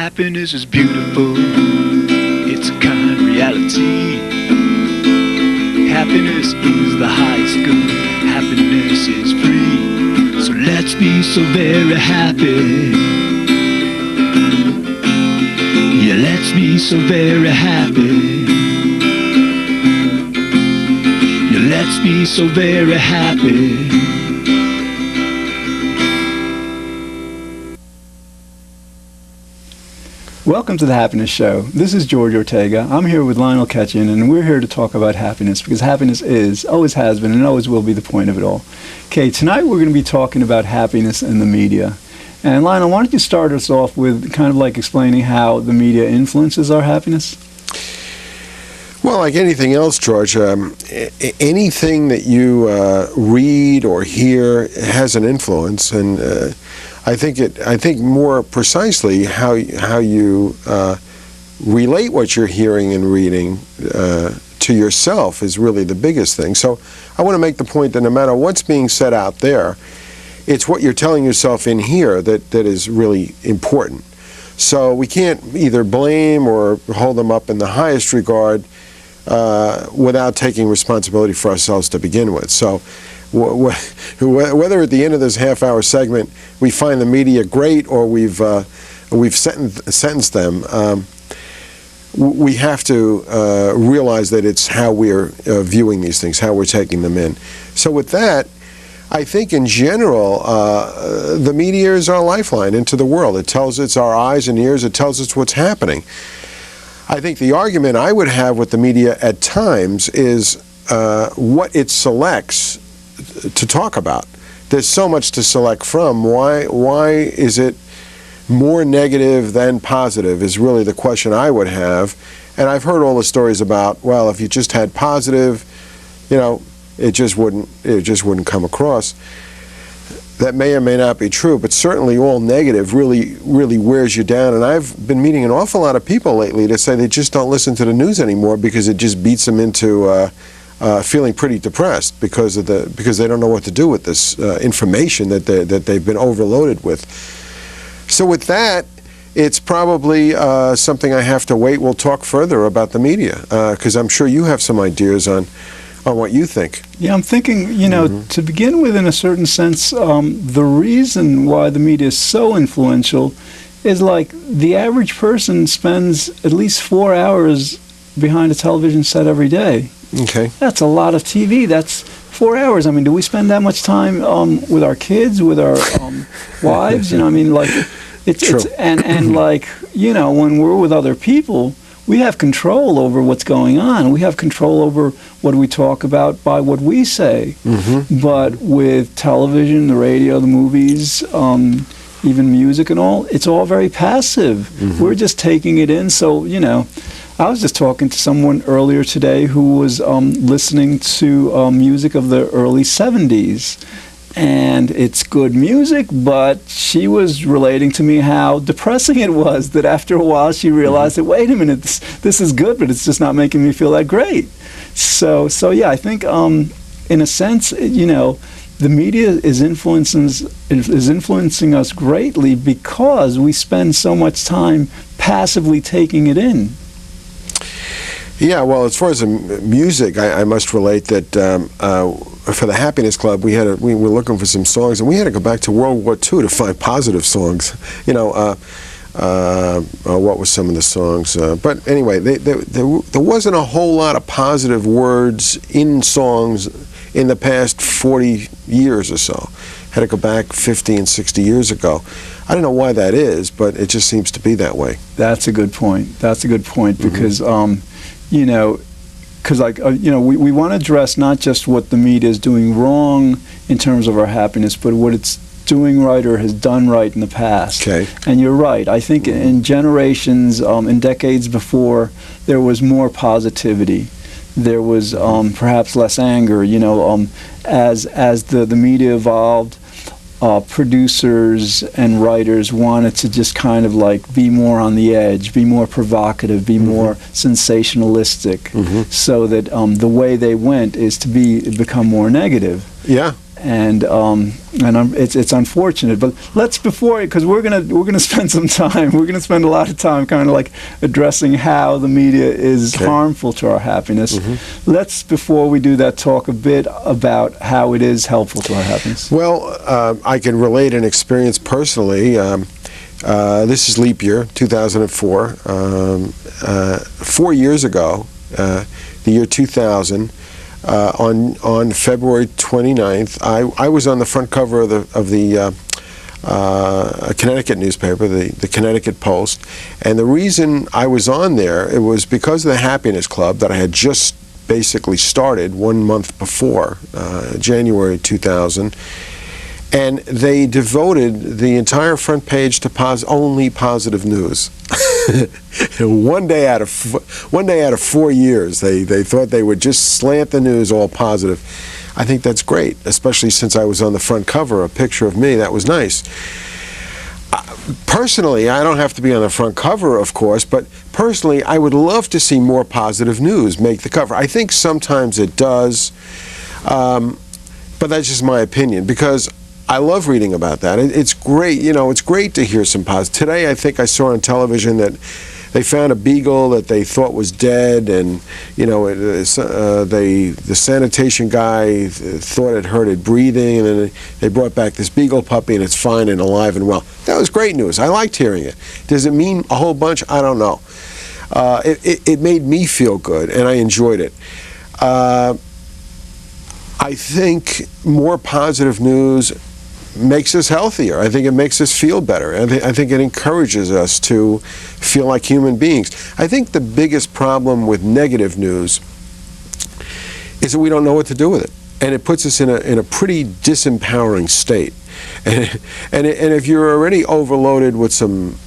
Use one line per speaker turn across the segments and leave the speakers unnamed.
Happiness is beautiful, it's a kind reality. Happiness is the highest good, happiness is free. So let's be so very happy. Yeah, let's be so very happy. Yeah, let's be so very happy.
Welcome to the Happiness Show. This is George Ortega. I'm here with Lionel Ketchen, and we're here to talk about happiness because happiness is, always has been, and always will be the point of it all. Okay, tonight we're going to be talking about happiness in the media. And Lionel, why don't you start us off with kind of like explaining how the media influences our happiness?
Well, like anything else, George, anything that you read or hear has an influence, and I think more precisely how you relate what you're hearing and reading to yourself is really the biggest thing. So I want to make the point that no matter what's being said out there, it's what you're telling yourself in here that is really important. So we can't either blame or hold them up in the highest regard without taking responsibility for ourselves to begin with. So whether at the end of this half-hour segment we find the media great or we've sentenced them, we have to realize that it's how we're viewing these things, how we're taking them in. So with that, I think in general, the media is our lifeline into the world. It tells us our eyes and ears. It tells us what's happening. I think the argument I would have with the media at times is what it selects to talk about. There's so much to select from. Why is it more negative than positive is really the question I would have. And I've heard all the stories about, well, if you just had positive, it just wouldn't come across. That may or may not be true, but certainly all negative really wears you down. And I've been meeting an awful lot of people lately that say they just don't listen to the news anymore because it just beats them into feeling pretty depressed because they don't know what to do with this information that they've been overloaded with. So with that, it's probably something I have to wait. We'll talk further about the media because I'm sure you have some ideas on what you think.
Yeah, I'm thinking, to begin with, in a certain sense, the reason why the media is so influential is like the average person spends at least 4 hours behind a television set every day.
Okay. That's
a lot of TV. That's 4 hours. I mean, do we spend that much time with our kids, with our wives?
True.
When we're with other people, we have control over what's going on. We have control over what we talk about by what we say.
Mm-hmm.
But with television, the radio, the movies, even music and all, it's all very passive.
Mm-hmm.
We're just taking it in. So, I was just talking to someone earlier today who was listening to music of the early 70s. And it's good music, but she was relating to me how depressing it was that after a while she realized that, wait a minute, this is good, but it's just not making me feel that great. So yeah, I think in a sense, the media is influencing us greatly because we spend so much time passively taking it in.
Yeah, well, as far as the music, I must relate that for the Happiness Club, we were looking for some songs, and we had to go back to World War II to find positive songs. What were some of the songs? But anyway, there wasn't a whole lot of positive words in songs in the past 40 years or so. Had to go back 50 and 60 years ago. I don't know why that is, but it just seems to be that way.
That's a good point. Because we want to address not just what the media is doing wrong in terms of our happiness, but what it's doing right or has done right in the past.
Okay.
And you're right. I think in generations, in decades before, there was more positivity. There was perhaps less anger. As the media evolved, producers and writers wanted to just kind of like be more on the edge, be more provocative, be more sensationalistic, so that the way they went is to become more negative.
Yeah.
it's unfortunate. But let's because we're gonna spend some time. We're gonna spend a lot of time kind of like addressing how the media is harmful to our happiness. Let's, before we do that, talk a bit about how it is helpful to our happiness.
Well, I can relate an experience personally. This is leap year, 2004. 4 years ago, the year 2000. On February 29th, I was on the front cover of the Connecticut newspaper, the Connecticut Post, and the reason I was on there, it was because of the Happiness Club that I had just basically started 1 month before, January 2000, and they devoted the entire front page to only positive news. One day out of 4 years, they thought they would just slant the news all positive. I think that's great, especially since I was on the front cover, a picture of me. That was nice. Personally, I don't have to be on the front cover, of course, but personally, I would love to see more positive news make the cover. I think sometimes it does, but that's just my opinion, because I love reading about that. It's great, it's great to hear some positive. Today, I think I saw on television that they found a beagle that they thought was dead, and the sanitation guy thought it hurt it breathing, and then they brought back this beagle puppy, and it's fine and alive and well. That was great news. I liked hearing it. Does it mean a whole bunch? I don't know. It made me feel good, and I enjoyed it. I think more positive news makes us healthier. I think it makes us feel better. I think it encourages us to feel like human beings. I think the biggest problem with negative news is that we don't know what to do with it, and it puts us in a pretty disempowering state. And if you're already overloaded with some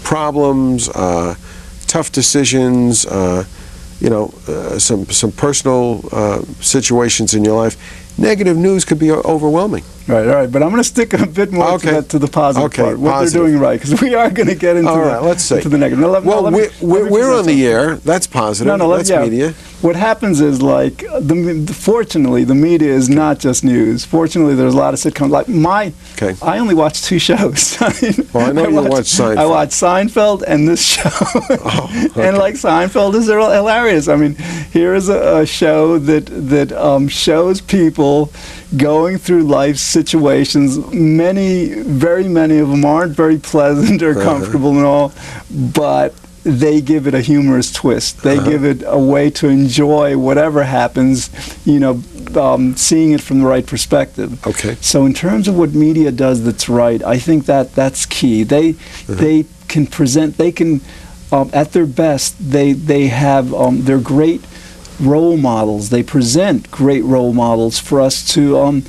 problems, tough decisions, some personal situations in your life, negative news could be overwhelming.
Right, all right, but I'm going to stick a bit more to the positive part, what
positive.
they're doing right, because we are going to get into, into the negative.
We're on the air. That's positive. That's media.
What happens is, fortunately, the media is not just news. Fortunately, there's a lot of sitcoms. I only watch 2 shows.
I know you watch Seinfeld.
I watch Seinfeld and this show. And Seinfeld is hilarious. I mean, here is a show that shows people going through life situations. Very many of them aren't very pleasant or comfortable and all, but they give it a humorous twist. They give it a way to enjoy whatever happens, seeing it from the right perspective.
Okay.
So in terms of what media does that's right, I think that's key. They can present, at their best, they have, they're great role models. They present great role models for us to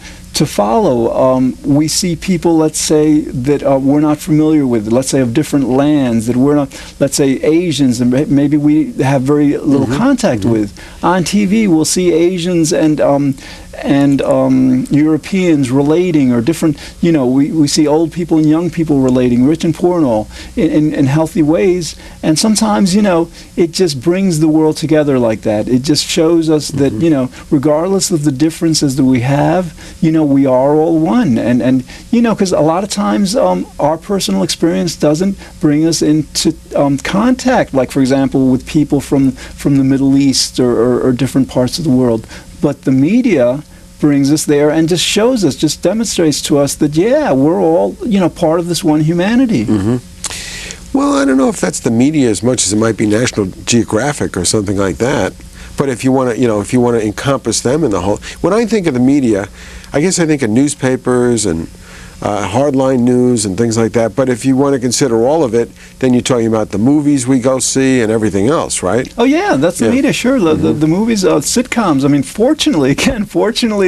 follow. We see people, let's say, that we're not familiar with, let's say of different lands, that we're not, let's say Asians, and maybe we have very little contact with. On TV, we'll see Asians and Europeans relating, or different, we see old people and young people relating, rich and poor and all, in healthy ways. And sometimes, it just brings the world together like that. It just shows us that, regardless of the differences that we have, we are all one. And because a lot of times our personal experience doesn't bring us into contact, like, for example, with people from the Middle East or different parts of the world. But the media brings us there and just shows us, just demonstrates to us that, we're all, part of this one humanity.
Well, I don't know if that's the media as much as it might be National Geographic or something like that. But if you want to, encompass them in the whole, when I think of the media, I guess I think of newspapers and hardline news and things like that. But if you want to consider all of it, then you're talking about the movies we go see and everything else, right?
Oh yeah, that's the media, sure. The movies, sitcoms. I mean, fortunately,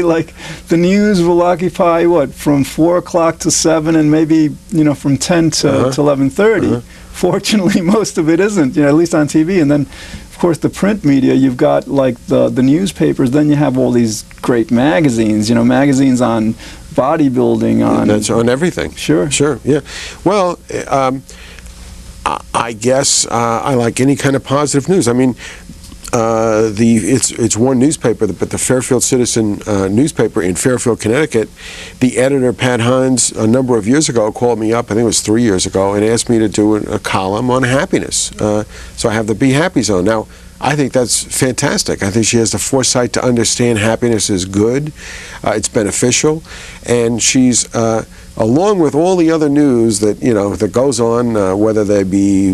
like the news will occupy from 4 o'clock to 7, and maybe from 10 to 11:30. Fortunately, most of it isn't. At least on TV, and then. Of course, the print media, you've got the newspapers, then you have all these great magazines, magazines on bodybuilding,
that's on everything.
Sure,
yeah. Well, I guess I like any kind of positive news. I mean, it's one newspaper, but the Fairfield Citizen newspaper in Fairfield, Connecticut, the editor, Pat Hines, a number of years ago called me up, I think it was 3 years ago, and asked me to do a column on happiness. So I have the Be Happy Zone. Now, I think that's fantastic. I think she has the foresight to understand happiness is good, it's beneficial, and she's along with all the other news that that goes on, whether they be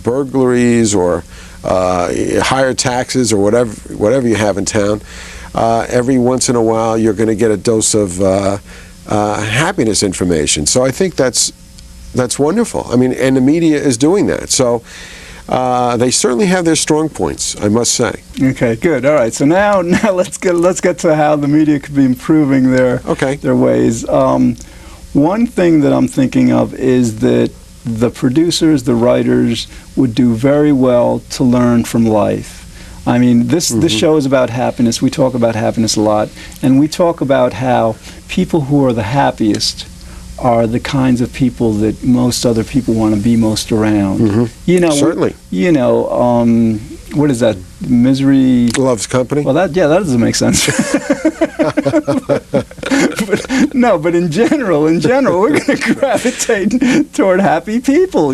burglaries or higher taxes or whatever you have in town. Every once in a while, you're going to get a dose of happiness information. So I think that's wonderful. I mean, and the media is doing that. So. They certainly have their strong points, I must say.
Okay, good. All right. So now let's get to how the media could be improving their ways. One thing that I'm thinking of is that the producers, the writers, would do very well to learn from life. I mean, this show is about happiness. We talk about happiness a lot, and we talk about how people who are the happiest are the kinds of people that most other people want to be most around.
Certainly.
What is that? Misery
loves company.
Well, that doesn't make sense. but in general, we're going to gravitate toward happy people,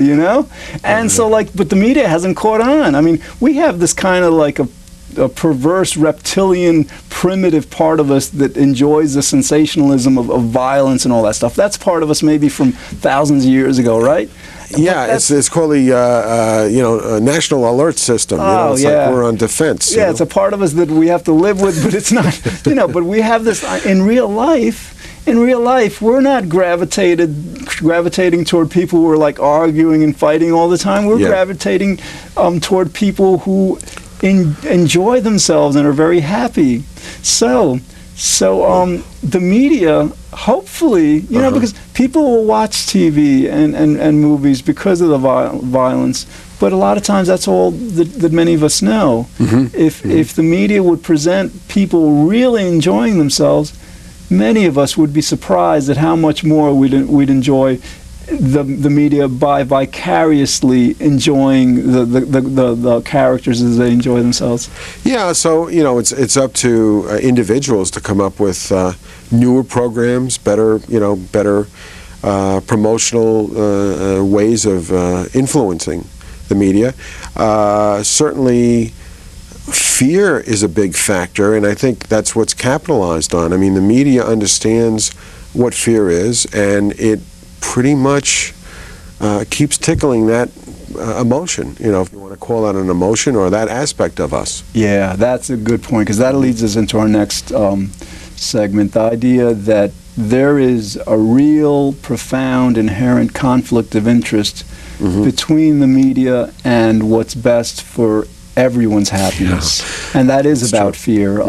And so, but the media hasn't caught on. I mean, we have this kind of like a perverse reptilian primitive part of us that enjoys the sensationalism of violence and all that stuff. That's part of us maybe from thousands of years ago, right?
Yeah, it's called the national alert system. It's like we're on defense.
Yeah, it's a part of us that we have to live with, but it's not. But we have this in real life. In real life, we're not gravitating toward people who are like arguing and fighting all the time. We're gravitating toward people who enjoy themselves and are very happy. So the media, hopefully, because people will watch TV and movies because of the violence, but a lot of times that's all that many of us know. If the media would present people really enjoying themselves, many of us would be surprised at how much more we'd enjoy the media by vicariously enjoying the characters as they enjoy themselves.
Yeah, so it's up to individuals to come up with newer programs, better promotional ways of influencing the media. Certainly, fear is a big factor, and I think that's what's capitalized on. I mean, the media understands what fear is, and it pretty much keeps tickling that emotion, if you want to call that an emotion or that aspect of us.
Yeah, that's a good point, because that leads us into our next segment, the idea that there is a real, profound, inherent conflict of interest between the media and what's best for everyone's happiness, and that is about fear.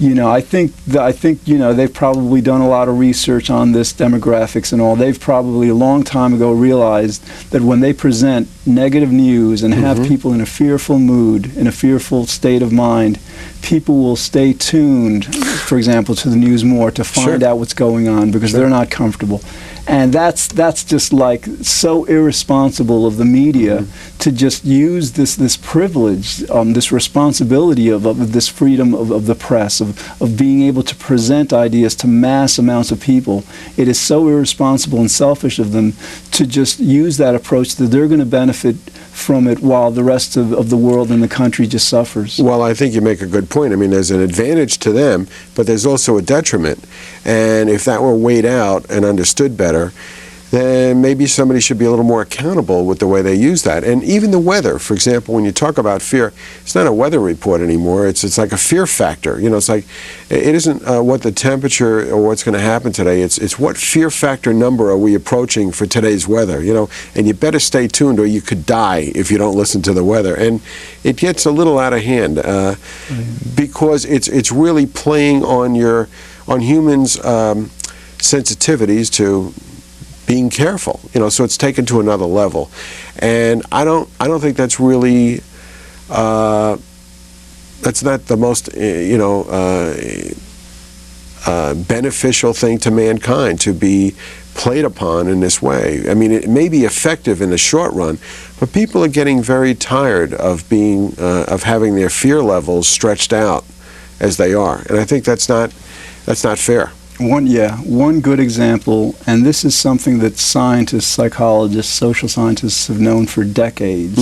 I think they've probably done a lot of research on this, demographics and all. They've probably a long time ago realized that when they present negative news and have people in a fearful mood, in a fearful state of mind, people will stay tuned, for example, to the news more to find out what's going on because they're not comfortable. And that's just like so irresponsible of the media to just use this privilege, this responsibility of this freedom of the press, of being able to present ideas to mass amounts of people. It is so irresponsible and selfish of them to just use that approach that they're going to benefit from it while the rest of the world and the country just suffers.
Well, I think you make a good point. I mean, there's an advantage to them, but there's also a detriment. And if that were weighed out and understood better, then maybe somebody should be a little more accountable with the way they use that. And even the weather, for example, when you talk about fear, it's not a weather report anymore. It's like a fear factor. It's like it isn't what the temperature or what's going to happen today. It's what fear factor number are we approaching for today's weather. And you better stay tuned or you could die if you don't listen to the weather. And it gets a little out of hand because it's really playing on humans' sensitivities to being careful, so it's taken to another level, and I don't think that's really that's not the most beneficial thing to mankind, to be played upon in this way. I mean, it may be effective in the short run, but people are getting very tired of being of having their fear levels stretched out as they are, and I think that's not fair.
One good example, and this is something that scientists, psychologists, social scientists have known for decades.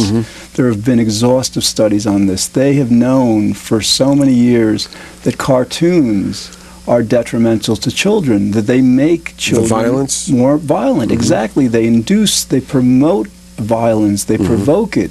There have been exhaustive studies on this. They have known for so many years that cartoons are detrimental to children, that they make children more violent. Exactly. They induce, they promote violence, they provoke it,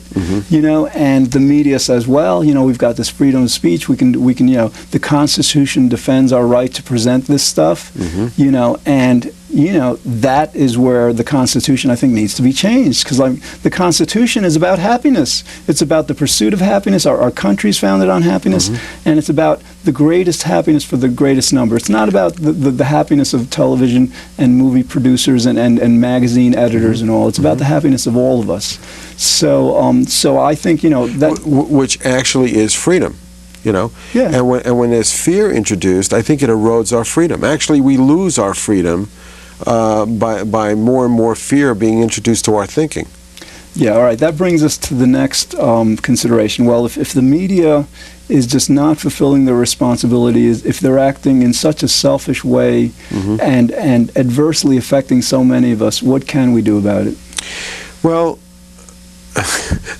you know, and the media says, well, you know, we've got this freedom of speech, we can, you know, the Constitution defends our right to present this stuff, you know, and, you know, that is where the Constitution, I think, needs to be changed, because like, the Constitution is about happiness. It's about the pursuit of happiness. Our country's founded on happiness, and it's about the greatest happiness for the greatest number. It's not about the happiness of television and movie producers and magazine editors and all. It's about the happiness of all of us. So, so I think, you know, that...
Which actually is freedom. You know, and when there's fear introduced, I think it erodes our freedom. Actually, we lose our freedom by more and more fear being introduced to our thinking.
Yeah, all right. That brings us to the next consideration. Well, if the media is just not fulfilling their responsibilities, if they're acting in such a selfish way and adversely affecting so many of us, what can we do about it?
Well,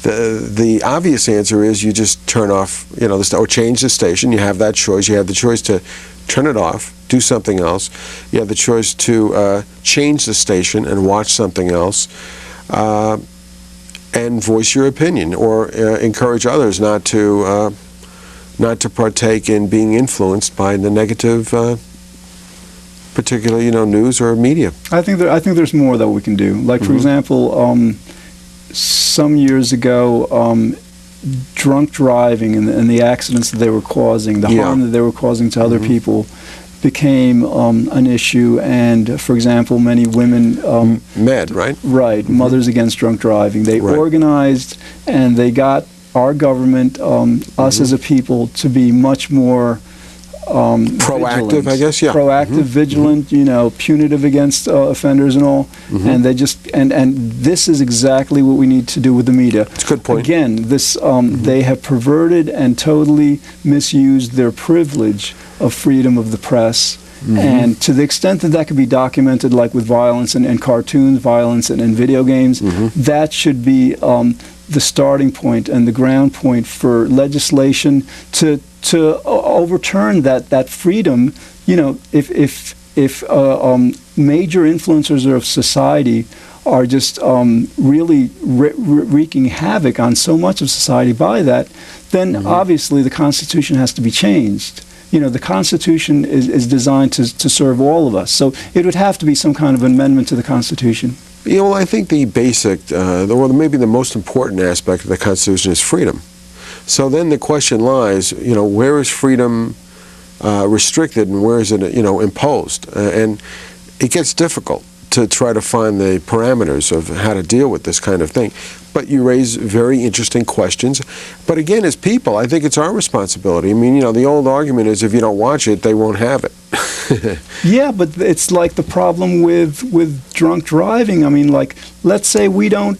the obvious answer is you just turn off, you know, or change the station. You have that choice. You have the choice to turn it off, do something else. You have the choice to change the station and watch something else, and voice your opinion, or encourage others not to partake in being influenced by the negative, particular, you know, news or media.
I think there's more that we can do. Like, for example, some years ago, drunk driving and the accidents that they were causing, the harm that they were causing to other people, became an issue. And, for example, many women...
MAD, right?
Right, Mothers Against Drunk Driving. They organized, and they got our government, us as a people, to be much more...
proactive,
vigilant.
I guess,
Proactive, vigilant, you know, punitive against offenders and all. And they just, and this is exactly what we need to do with the media.
It's a good point.
Again, this, they have perverted and totally misused their privilege of freedom of the press. And to the extent that that could be documented, like with violence and cartoons, violence and video games, that should be the starting point and the ground point for legislation to overturn that freedom. You know, if major influencers of society are just really wreaking havoc on so much of society by that, then obviously the Constitution has to be changed. You know, the Constitution is designed to serve all of us, so it would have to be some kind of amendment to the Constitution.
You know, I think the basic, or maybe the most important aspect of the Constitution is freedom. So then the question lies, you know, where is freedom restricted and where is it, you know, imposed? And it gets difficult to try to find the parameters of how to deal with this kind of thing. But you raise very interesting questions. But again, as people, I think it's our responsibility. I mean, you know, the old argument is if you don't watch it, they won't have it.
Yeah, but it's like the problem with drunk driving. I mean, like, let's say we don't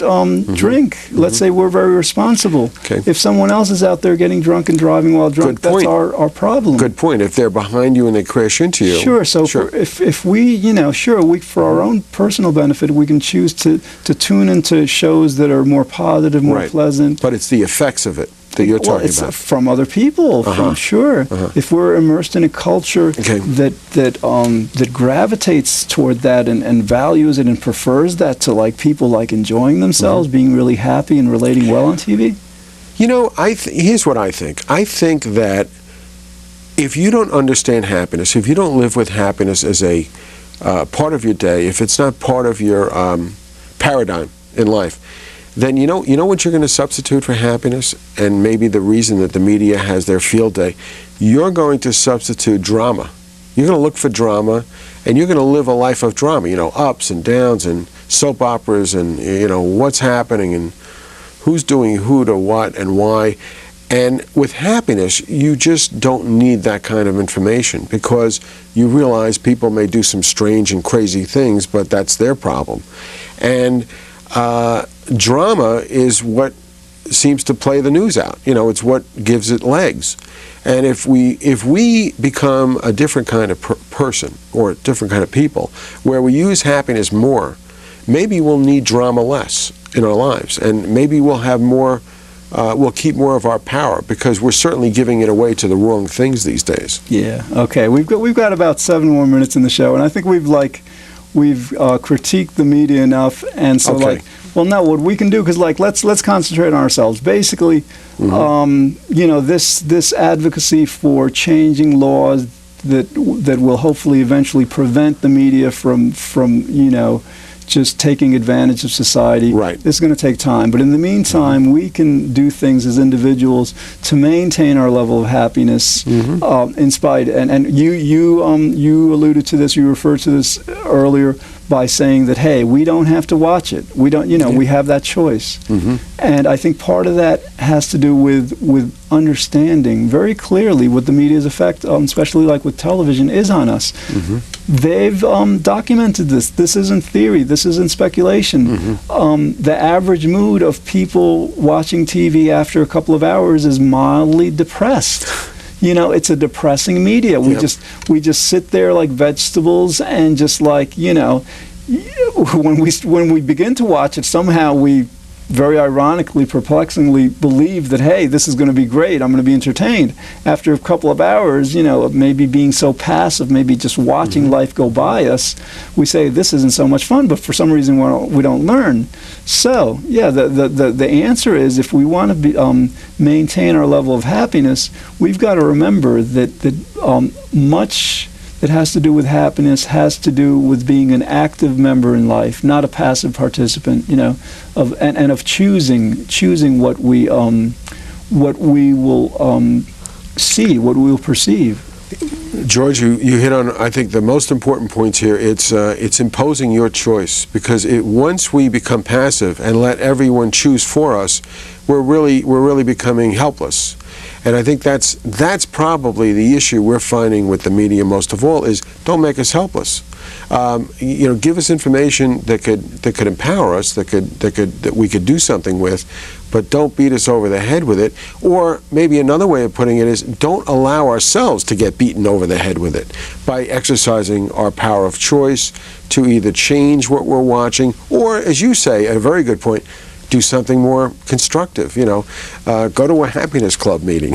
drink. Let's say we're very responsible.
Okay.
If someone else is out there getting drunk and driving while drunk, that's our problem.
Good point. If they're behind you and they crash into you.
Sure. So if we, you know, we, for our own personal benefit, we can choose to tune into shows that are more positive, more pleasant.
But it's the effects of it that you're talking about.
From other people, If we're immersed in a culture that gravitates toward that and values it and prefers that to, like, people like enjoying themselves, being really happy and relating well on TV.
You know, here's what I think. I think that if you don't understand happiness, if you don't live with happiness as a part of your day, if it's not part of your paradigm in life, then you know what you're going to substitute for happiness, and maybe the reason that the media has their field day, you're going to substitute drama. You're going to look for drama, and you're going to live a life of drama, you know, ups and downs and soap operas and, you know, what's happening and who's doing who to what and why. And with happiness, you just don't need that kind of information, because you realize people may do some strange and crazy things, but that's their problem. And drama is what seems to play the news out. It's what gives it legs. And if we become a different kind of person, or a different kind of people, where we use happiness more, maybe we'll need drama less in our lives, and maybe we'll have more. We'll keep more of our power, because we're certainly giving it away to the wrong things these days.
Yeah. Okay. We've got about 7 more minutes in the show, and I think we've critiqued the media enough, and so
Okay.
no, what we can do, because let's concentrate on ourselves. Basically, this advocacy for changing laws that will hopefully eventually prevent the media from just taking advantage of society.
Right.
It's going to take time. But in the meantime, we can do things as individuals to maintain our level of happiness in spite. And you alluded to this, you referred to this earlier by saying that, hey, we don't have to watch it. We don't, we have that choice. And I think part of that has to do with understanding very clearly what the media's effect, especially like with television, is on us. They've documented this. This isn't theory. This isn't speculation. The average mood of people watching TV after a couple of hours is mildly depressed. It's a depressing media. We just sit there like vegetables, and just when we begin to watch it, somehow we very ironically, perplexingly believe that, hey, this is going to be great, I'm going to be entertained. After a couple of hours, maybe being so passive, maybe just watching life go by us, we say, this isn't so much fun, but for some reason we don't learn. So, yeah, the answer is, if we want to maintain our level of happiness, we've got to remember that much that has to do with happiness has to do with being an active member in life, not a passive participant, of choosing what we will see, what we will perceive.
George, you hit on, I think, the most important points here. It's imposing your choice, because once we become passive and let everyone choose for us, we're really becoming helpless. And I think that's probably the issue we're finding with the media most of all, is don't make us helpless. Give us information that could empower us, that we could do something with, but don't beat us over the head with it. Or maybe another way of putting it is, don't allow ourselves to get beaten over the head with it by exercising our power of choice to either change what we're watching, or, as you say, a very good point, do something more constructive. Go to a happiness club meeting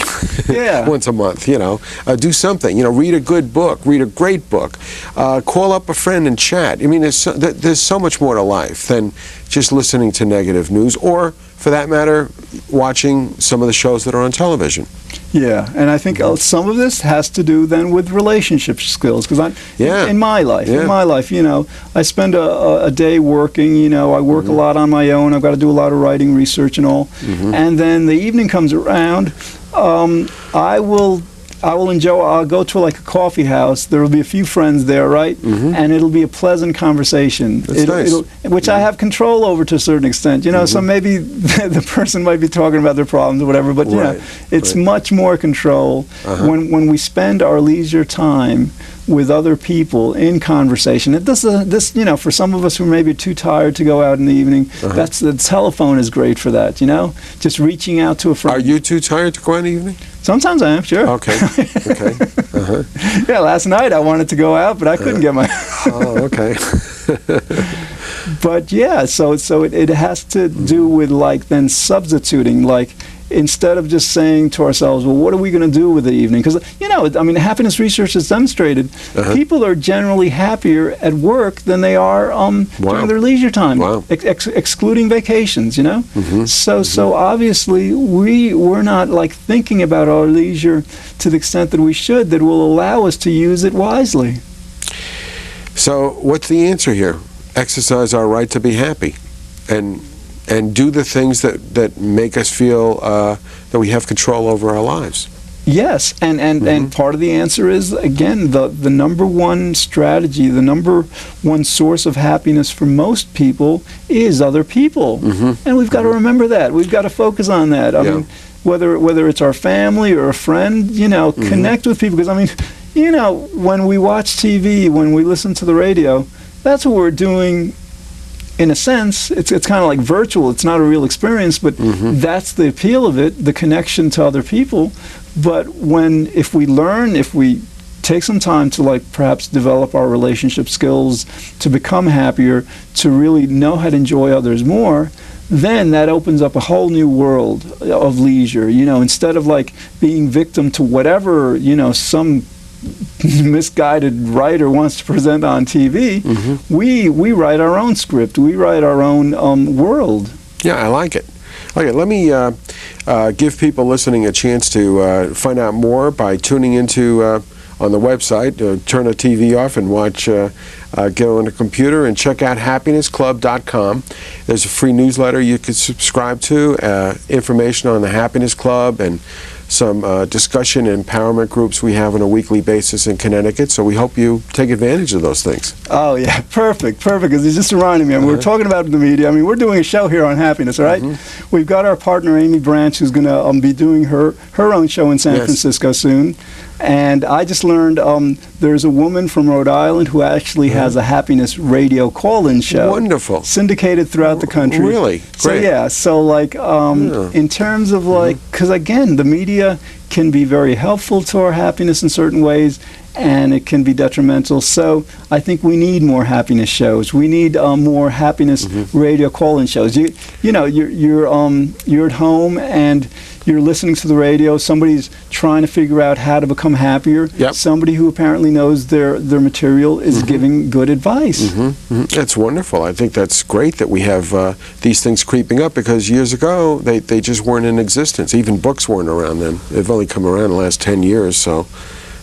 once a month. Do something. Read a good book, read a great book, call up a friend and chat. I mean, there's so much more to life than just listening to negative news, or, for that matter, watching some of the shows that are on television.
Yeah, and I think some of this has to do then with relationship skills, because in my life, I spend a day working. I work a lot on my own. I've got to do a lot of writing, research, and all. And then the evening comes around. I'll go to like a coffee house. There will be a few friends there, right? And it'll be a pleasant conversation.
That's nice.
Which I have control over to a certain extent. So maybe the person might be talking about their problems or whatever, but it's much more control when we spend our leisure time with other people in conversation. This for some of us who may be too tired to go out in the evening, the telephone is great for that. Just reaching out to a friend.
Are you too tired to go out in the evening?
Sometimes I am, sure.
Okay.
Yeah, last night I wanted to go out, but I couldn't get my...
Oh, okay.
But yeah, so it has to do with then substituting, instead of just saying to ourselves, well, what are we going to do with the evening? Because, happiness research has demonstrated people are generally happier at work than they are during their leisure time, excluding vacations, So obviously we're not thinking about our leisure to the extent that we should, that will allow us to use it wisely.
So what's the answer here? Exercise our right to be happy, and do the things that make us feel that we have control over our lives.
Yes, and part of the answer is, again, the number one strategy, the number one source of happiness for most people is other people. And we've got to remember that. We've got to focus on that. I mean, whether it's our family or a friend, connect with people. Because, I mean, when we watch TV, when we listen to the radio, that's what we're doing. In a sense, it's kind of like virtual. It's not a real experience, but that's the appeal of it, the connection to other people. But if we take some time to, like, perhaps develop our relationship skills, to become happier, to really know how to enjoy others more, then that opens up a whole new world of leisure. Instead of, like, being victim to whatever, some misguided writer wants to present on TV, we write our own script. We write our own world.
Yeah, I like it. Okay, let me give people listening a chance to find out more by tuning into on the website. Turn the TV off and watch. Go on the computer and check out happinessclub.com. There's a free newsletter you can subscribe to. Information on the Happiness Club and some discussion and empowerment groups we have on a weekly basis in Connecticut. So we hope you take advantage of those things.
Oh, yeah, perfect. Because it's just reminding me. I mean, we're talking about the media. I mean, we're doing a show here on happiness, right? We've got our partner, Amy Branch, who's going to be doing her own show in San Francisco soon. And I just learned there's a woman from Rhode Island who actually has a happiness radio call-in show.
Wonderful.
Syndicated throughout the country.
Really? Great.
So like, in terms of like, because again, the media can be very helpful to our happiness in certain ways, and it can be detrimental. So I think we need more happiness shows. We need more happiness radio call-in shows. You're at home and you're listening to the radio. Somebody's trying to figure out how to become happier.
Yep.
Somebody who apparently knows their material is giving good advice.
That's wonderful. I think that's great that we have these things creeping up, because years ago they just weren't in existence. Even books weren't around then. They've only come around in the last 10 years, so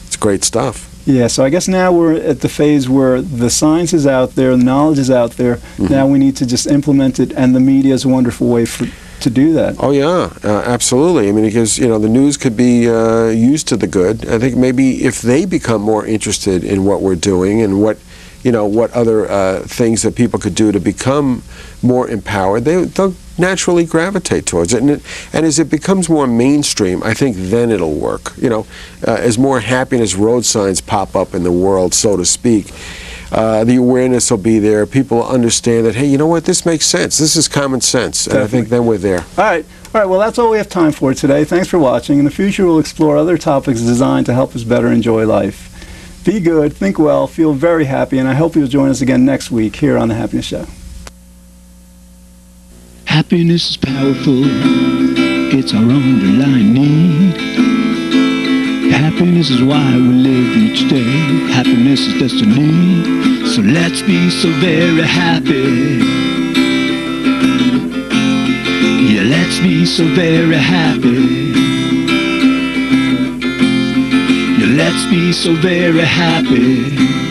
it's great stuff.
Yeah, so I guess now we're at the phase where the science is out there, the knowledge is out there. Now we need to just implement it, and the media is a wonderful way to do that.
Oh yeah, absolutely. I mean, because the news could be used to the good. I think maybe if they become more interested in what we're doing and what other things that people could do to become more empowered, they'll naturally gravitate towards it. And as it becomes more mainstream, I think then it'll work. As more happiness road signs pop up in the world, so to speak, the awareness will be there. People will understand that, hey, you know what, this makes sense. This is common sense. And I think then we're there.
All right, well, that's all we have time for today. Thanks for watching. In the future, we'll explore other topics designed to help us better enjoy life. Be good, think well, feel very happy, and I hope you'll join us again next week here on The Happiness Show.
Happiness is powerful, it's our underlying need. Happiness is why we live each day. Happiness is destiny, so let's be so very happy. Yeah, let's be so very happy. Yeah, let's be so very happy.